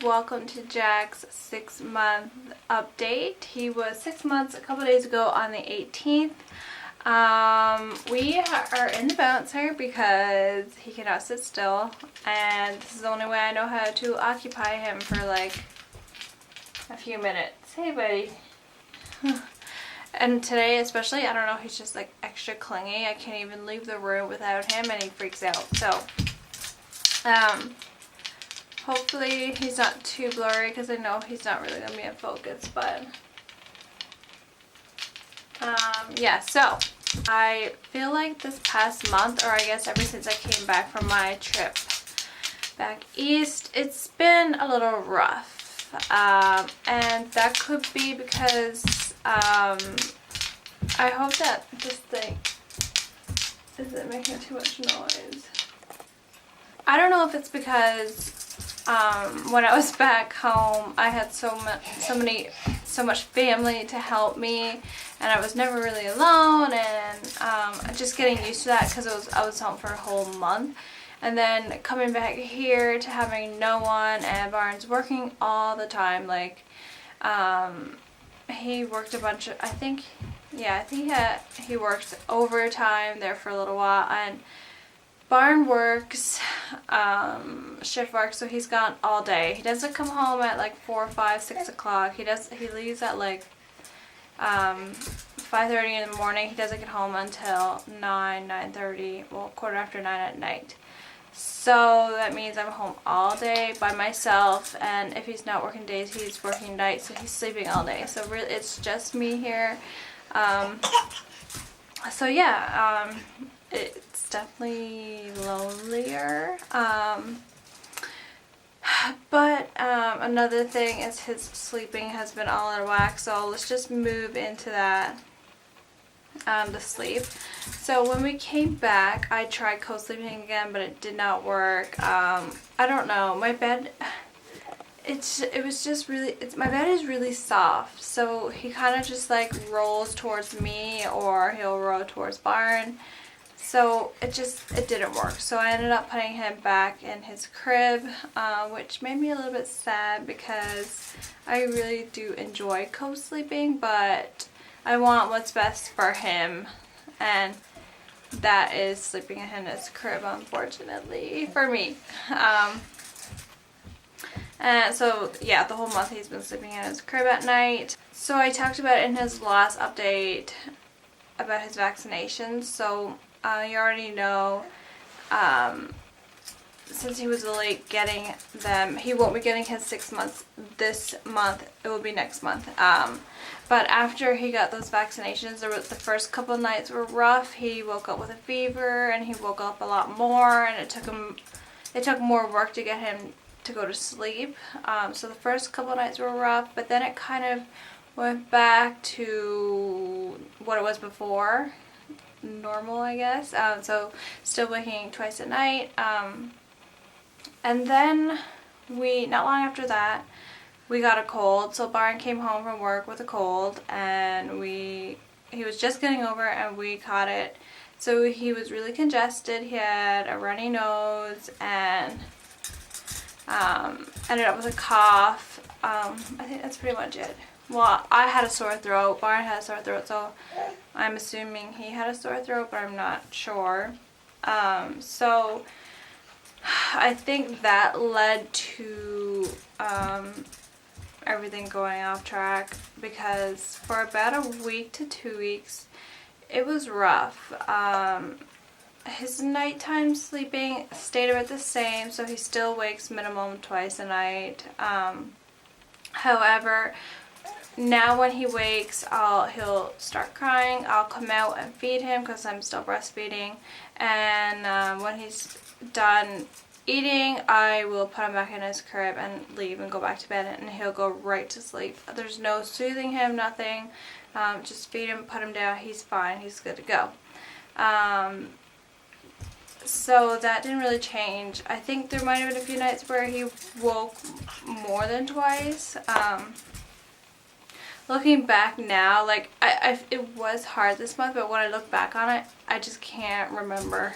Welcome to Jack's 6-month update. He was 6 months a couple days ago on the 18th. We are in the bouncer because he cannot sit still, and this is the only way I know how to occupy him for like a few minutes. Hey buddy. And today especially, I don't know, he's just like extra clingy. I can't even leave the room without him and he freaks out. So hopefully he's not too blurry because I know he's not really going to be in focus, but yeah, so I feel like this past month, or I guess ever since I came back from my trip back east, it's been a little rough, and that could be because I hope that this thing isn't making too much noise. I don't know if it's because when I was back home, I had so much family to help me, and I was never really alone, and just getting used to that because I was home for a whole month, and then coming back here to having no one, and Barnes working all the time. Like he worked a bunch of, I think he worked overtime there for a little while, and Barn works shift work, so he's gone all day. He doesn't come home at like 4, 5, 6 o'clock. He leaves at like 5:30 in the morning. He doesn't get home until 9:30, well, 9:15 at night. So that means I'm home all day by myself, and if he's not working days, he's working nights, so he's sleeping all day. So really it's just me here. So yeah, it's definitely lonelier. But another thing is his sleeping has been all out of whack, so let's just move into that, the sleep. So when we came back, I tried co-sleeping again, but it did not work. I don't know, my bed, my bed is really soft, so he kind of just like rolls towards me, or he'll roll towards Barn. So it didn't work. So I ended up putting him back in his crib, which made me a little bit sad because I really do enjoy co-sleeping, but I want what's best for him, and that is sleeping in his crib, unfortunately, for me. And so yeah, the whole month he's been sleeping in his crib at night. So I talked about in his last update about his vaccinations. So you already know, since he was late getting them, he won't be getting his 6 months this month. It will be next month. But after he got those vaccinations, the first couple nights were rough. He woke up with a fever, and he woke up a lot more, and it took more work to get him to go to sleep. So the first couple nights were rough, but then it kind of went back to what it was before. Normal, I guess. So still waking twice a night, and then not long after that, we got a cold. So Barn came home from work with a cold, and he was just getting over it, and we caught it. So he was really congested. He had a runny nose, and ended up with a cough. I think that's pretty much it. Well, I had a sore throat, Barn had a sore throat, so I'm assuming he had a sore throat, but I'm not sure. So I think that led to everything going off track, because for about a week to 2 weeks, it was rough. His nighttime sleeping stayed about the same, so he still wakes minimum twice a night. However, now when he wakes, he'll start crying. I'll come out and feed him because I'm still breastfeeding, and when he's done eating, I will put him back in his crib and leave and go back to bed, and he'll go right to sleep. There's no soothing him, nothing. Just feed him, put him down, he's fine, he's good to go. So that didn't really change. I think there might have been a few nights where he woke more than twice. Looking back now, like, it was hard this month, but when I look back on it, I just can't remember.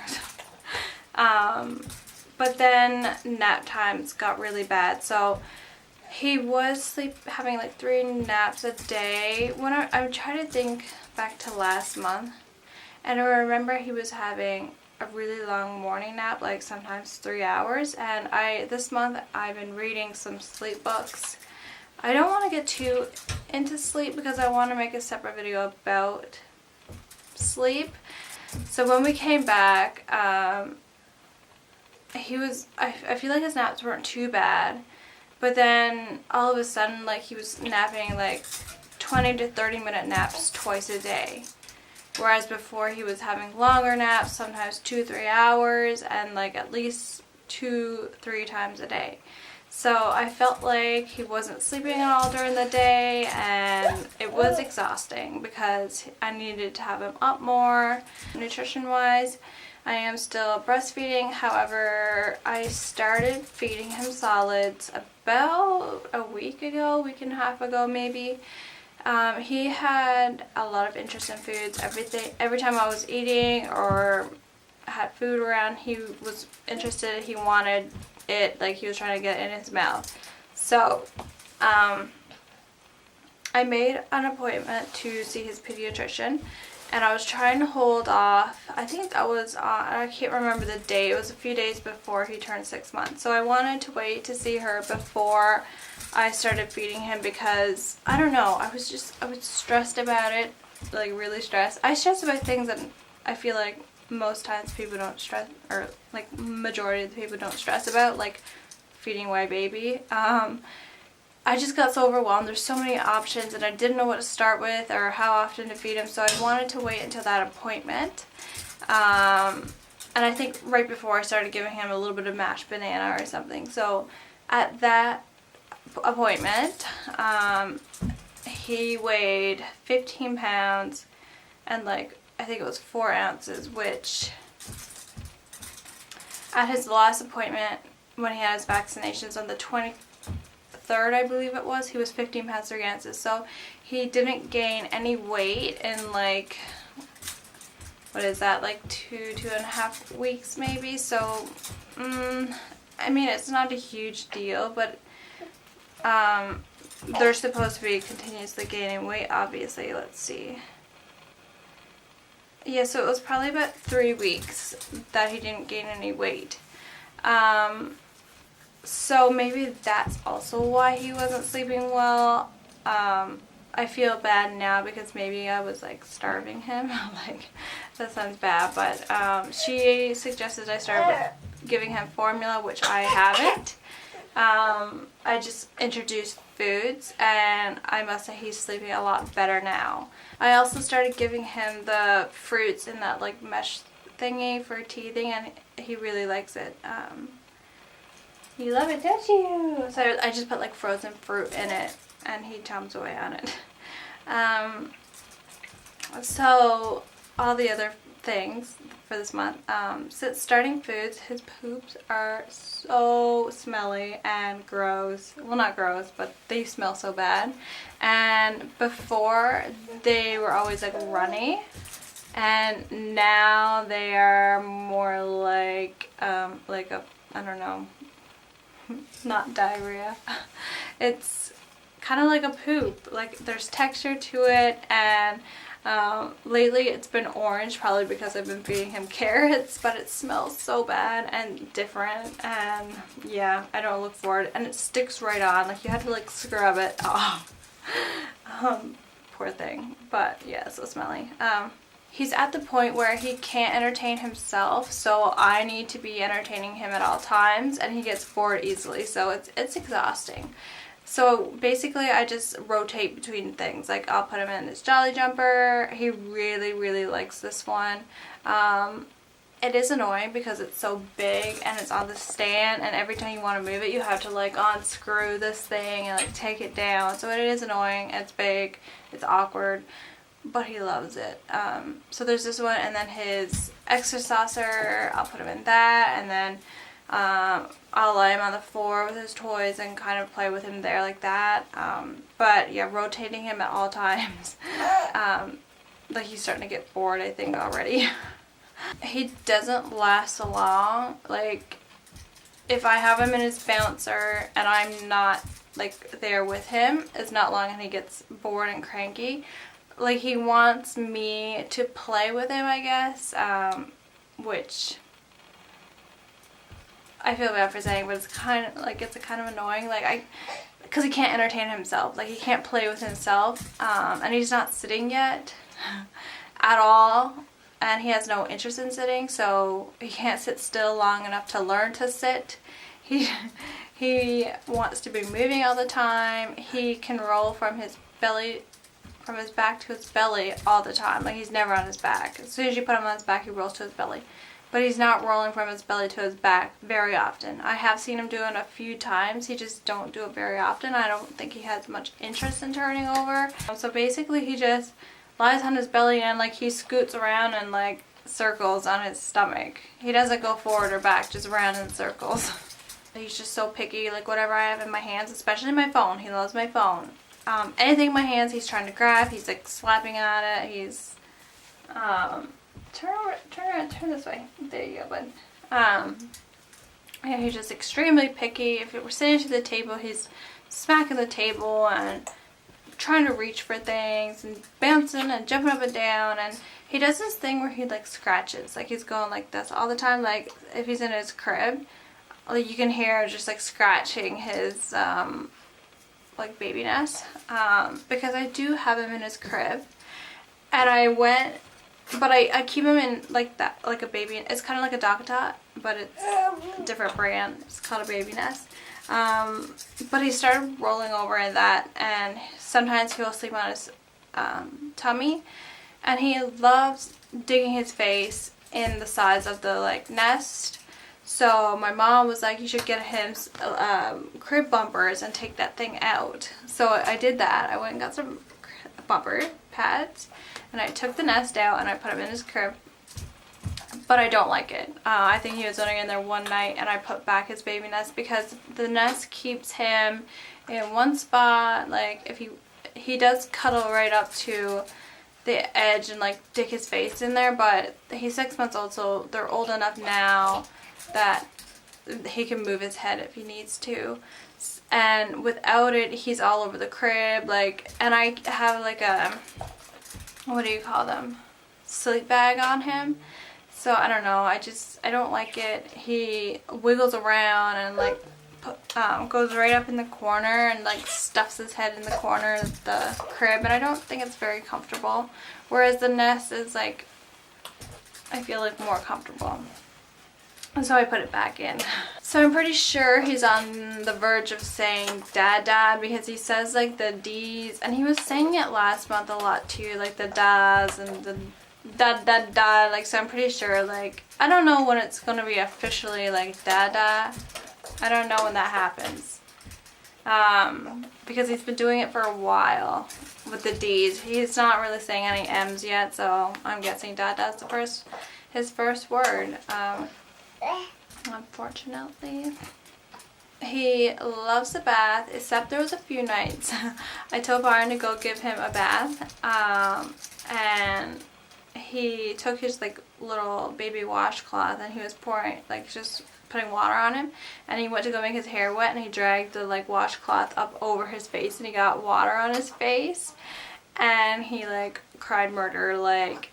But then nap times got really bad, so he was having like 3 naps a day. When I'm trying to think back to last month, and I remember he was having a really long morning nap, like sometimes 3 hours. And this month I've been reading some sleep books. I don't want to get too into sleep because I want to make a separate video about sleep. So when we came back, I feel like his naps weren't too bad, but then all of a sudden, like, he was napping like 20 to 30 minute naps twice a day, whereas before he was having longer naps, sometimes 2-3 hours, and like at least 2-3 times a day. So I felt like he wasn't sleeping at all during the day, and it was exhausting because I needed to have him up more nutrition wise. I am still breastfeeding, however I started feeding him solids about a week ago, week and a half ago maybe. He had a lot of interest in foods. Every time I was eating or had food around, he was interested. He wanted it, like he was trying to get it in his mouth. So I made an appointment to see his pediatrician, and I was trying to hold off. I think that was I can't remember the date. It was a few days before he turned 6 months. So I wanted to wait to see her before I started feeding him because, I don't know, I was stressed about it, like really stressed. I stress about things that I feel like most times people don't stress, or like majority of the people don't stress about, like feeding my baby. I just got so overwhelmed. There's so many options and I didn't know what to start with or how often to feed him, so I wanted to wait until that appointment. And I think right before I started giving him a little bit of mashed banana or something. So at that appointment, he weighed 15 pounds and like I think it was 4 ounces, which at his last appointment when he had his vaccinations on the 23rd, I believe it was, he was 15 pounds 3 ounces. So he didn't gain any weight in like, what is that, like 2.5 weeks maybe. So I mean, it's not a huge deal, but they're supposed to be continuously gaining weight, obviously. Let's see. Yeah, so it was probably about 3 weeks that he didn't gain any weight. So maybe that's also why he wasn't sleeping well. I feel bad now because maybe I was like starving him. Like, that sounds bad, but she suggested I start giving him formula, which I haven't. I just introduced foods, and I must say he's sleeping a lot better now. I also started giving him the fruits in that like mesh thingy for teething, and he really likes it. You love it, don't you? So I just put like frozen fruit in it, and he chomps away on it. So all the other things for this month, since starting foods, his poops are so smelly and gross. Well, not gross, but they smell so bad. And before they were always like runny, and now they are more like a, I don't know, not diarrhea. It's kind of like a poop. Like there's texture to it, and lately it's been orange, probably because I've been feeding him carrots, but it smells so bad and different, and yeah, I don't look forward. And it sticks right on, like you have to like scrub it off. Poor thing. But yeah, so smelly. He's at the point where he can't entertain himself, so I need to be entertaining him at all times, and he gets bored easily, so it's exhausting. So basically I just rotate between things. Like I'll put him in this Jolly Jumper. He really, really likes this one. It is annoying because it's so big and it's on the stand, and every time you want to move it you have to like unscrew this thing and like take it down. So it is annoying. It's big. It's awkward. But he loves it. So there's this one, and then his extra saucer, I'll put him in that, and then I'll lay him on the floor with his toys and kind of play with him there like that. But yeah, rotating him at all times. Like he's starting to get bored, I think, already. He doesn't last long. Like if I have him in his bouncer and I'm not like there with him is not long, and he gets bored and cranky. Like he wants me to play with him, I guess, which I feel bad for saying, but it's kind of annoying. Like because he can't entertain himself. Like he can't play with himself, and he's not sitting yet at all, and he has no interest in sitting, so he can't sit still long enough to learn to sit. He wants to be moving all the time. He can roll from his back to his belly all the time. Like he's never on his back. As soon as you put him on his back, he rolls to his belly. But he's not rolling from his belly to his back very often. I have seen him do it a few times. He just don't do it very often. I don't think he has much interest in turning over. So basically he just lies on his belly and like he scoots around in like circles on his stomach. He doesn't go forward or back, just around in circles. He's just so picky. Like whatever I have in my hands, especially my phone. He loves my phone. Anything in my hands he's trying to grab. He's like slapping at it. He's turn this way. There you go, bud. Yeah, he's just extremely picky. If we're sitting to the table, he's smacking the table and trying to reach for things and bouncing and jumping up and down. And he does this thing where he like scratches. Like he's going like this all the time. Like if he's in his crib, like you can hear just like scratching his like baby nest. Because I do have him in his crib, and but I keep him in like that, like a baby. It's kind of like a DADA, but it's a different brand. It's called a baby nest. But he started rolling over in that, and sometimes he'll sleep on his tummy, and he loves digging his face in the sides of the like nest. So my mom was like, you should get him crib bumpers and take that thing out. So I did that. I went and got some bumper pads, and I took the nest out and I put him in his crib. But I don't like it. I think he was only in there one night, and I put back his baby nest because the nest keeps him in one spot. Like if he does cuddle right up to the edge and like stick his face in there, but he's 6 months old, so they're old enough now that he can move his head if he needs to. And without it, he's all over the crib. Like, and I have like a, what do you call them? Sleep bag on him. So I don't know. I don't like it. He wiggles around and like goes right up in the corner and like stuffs his head in the corner of the crib, and I don't think it's very comfortable. Whereas the nest is like, I feel like more comfortable. And so I put it back in. So I'm pretty sure he's on the verge of saying dad dad, because he says like the D's, and he was saying it last month a lot too, like the da's and the da da da. Like, so I'm pretty sure, like, I don't know when it's gonna be officially like dada. I don't know when that happens. Because he's been doing it for a while with the D's. He's not really saying any M's yet, so I'm guessing dada's his first word. Unfortunately, he loves a bath, except there was a few nights I told Byron to go give him a bath, and he took his like little baby washcloth and he was pouring, like just putting water on him, and he went to go make his hair wet, and he dragged the like washcloth up over his face, and he got water on his face, and he like cried murder. Like,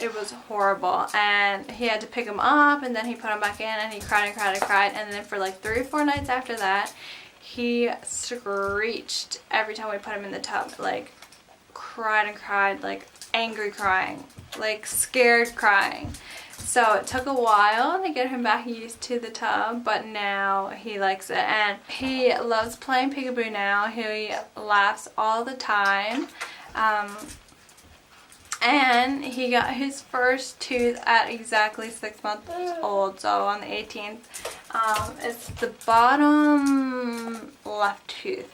it was horrible, and he had to pick him up, and then he put him back in, and he cried and cried and cried, and then for like 3 or 4 nights after that, he screeched every time we put him in the tub. Like, cried and cried, like angry crying, like scared crying. So it took a while to get him back used to the tub, but now he likes it, and he loves playing peekaboo now. He laughs all the time. And he got his first tooth at exactly 6 months old, so on the 18th. It's the bottom left tooth,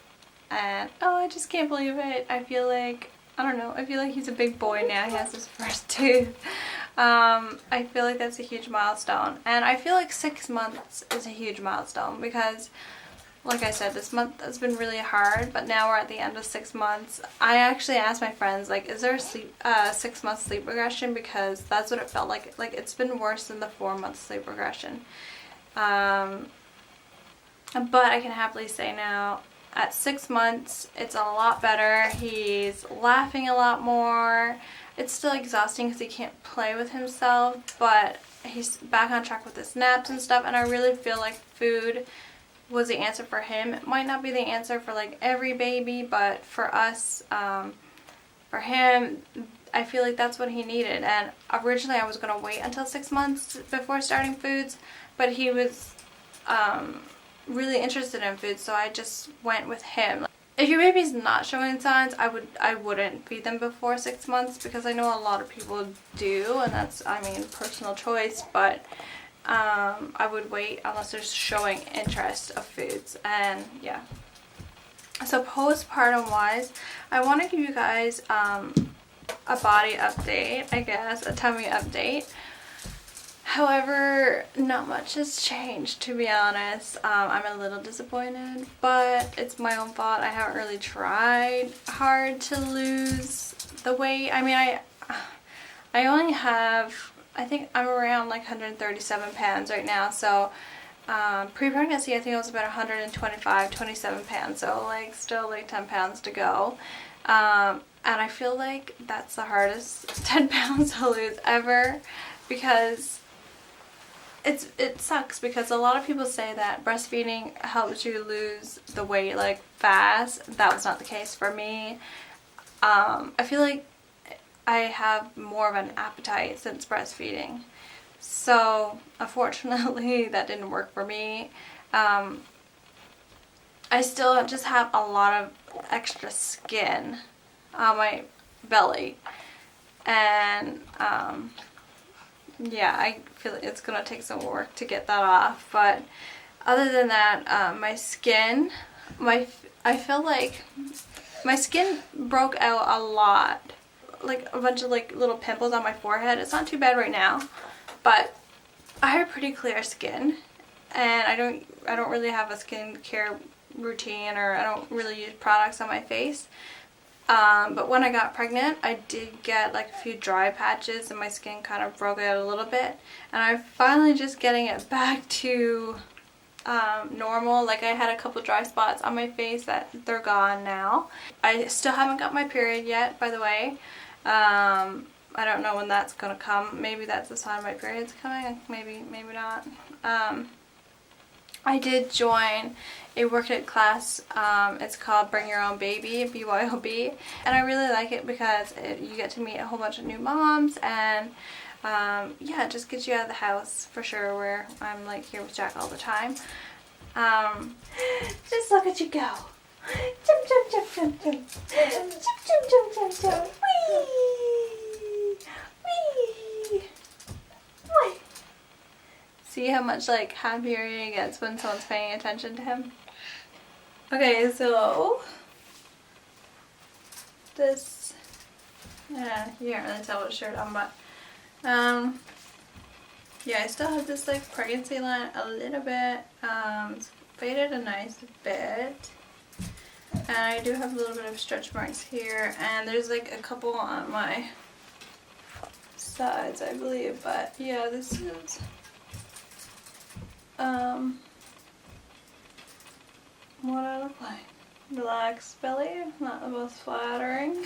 and oh, I just can't believe it. I feel like, I don't know, I feel like he's a big boy now. He has his first tooth. I feel like that's a huge milestone, and I feel like 6 months is a huge milestone because, like I said, this month has been really hard, but now we're at the end of 6 months. I actually asked my friends, like, is there a 6 month sleep regression, because that's what it felt like. Like, it's been worse than the 4 month sleep regression. But I can happily say now, At 6 months, it's a lot better. He's laughing a lot more. It's still exhausting because he can't play with himself, but he's back on track with his naps and stuff, and I really feel like food was the answer for him. It might not be the answer for like every baby, but for us, for him, I feel like that's what he needed. And originally I was going to wait until 6 months before starting foods, but he was really interested in food, so I just went with him. If your baby's not showing signs, I wouldn't feed them before 6 months, because I know a lot of people do, and that's, I mean, personal choice, but I would wait unless they're showing interest of foods. And yeah, so postpartum wise, I want to give you guys a body update, I guess, a tummy update. However, not much has changed, to be honest. I'm a little disappointed, but it's my own fault. I haven't really tried hard to lose the weight. I mean, I only have, I think I'm around like 137 pounds right now. So pre-pregnancy, I think I was about 125, 27 pounds. So like still like 10 pounds to go. And I feel like that's the hardest 10 pounds to lose ever, because it sucks, because a lot of people say that breastfeeding helps you lose the weight like fast. That was not the case for me. I feel like I have more of an appetite since breastfeeding, so unfortunately that didn't work for me. I still just have a lot of extra skin on my belly, and yeah, I feel like it's gonna take some work to get that off. But other than that, my skin, I feel like my skin broke out a lot, like a bunch of like little pimples on my forehead. It's not too bad right now, but I have pretty clear skin, and I don't really have a skincare routine, or I don't really use products on my face. But when I got pregnant, I did get like a few dry patches, and my skin kind of broke out a little bit, and I'm finally just getting it back to normal. Like, I had a couple dry spots on my face that they're gone now. I still haven't got my period yet, by the way. I don't know when that's gonna come. Maybe that's the sign my period's coming, maybe not. I did join a workout class. It's called Bring Your Own Baby, BYOB, and I really like it because you get to meet a whole bunch of new moms, and yeah, it just gets you out of the house for sure, where I'm like here with Jack all the time. Just look at you go. Jump, jump, jump, jump, jump. Jump, jump, jump, jump, jump. Whee! Whee! Whee! See how much like happier he gets when someone's paying attention to him? Okay, so this, yeah, you can't really tell what shirt I'm, but yeah, I still have this like pregnancy line a little bit. It's faded a nice bit, and I do have a little bit of stretch marks here, and there's like a couple on my sides, I believe. But yeah, this is what I look like. Relaxed belly, not the most flattering.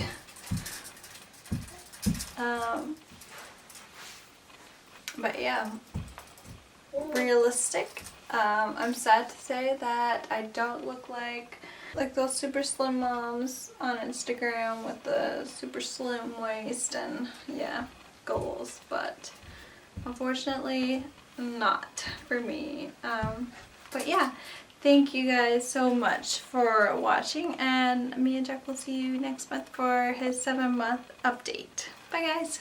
But yeah, realistic. I'm sad to say that I don't look like those super slim moms on Instagram with the super slim waist and yeah, goals, but unfortunately not for me. But yeah, thank you guys so much for watching, and me and Jack will see you next month for his 7-month update. Bye guys!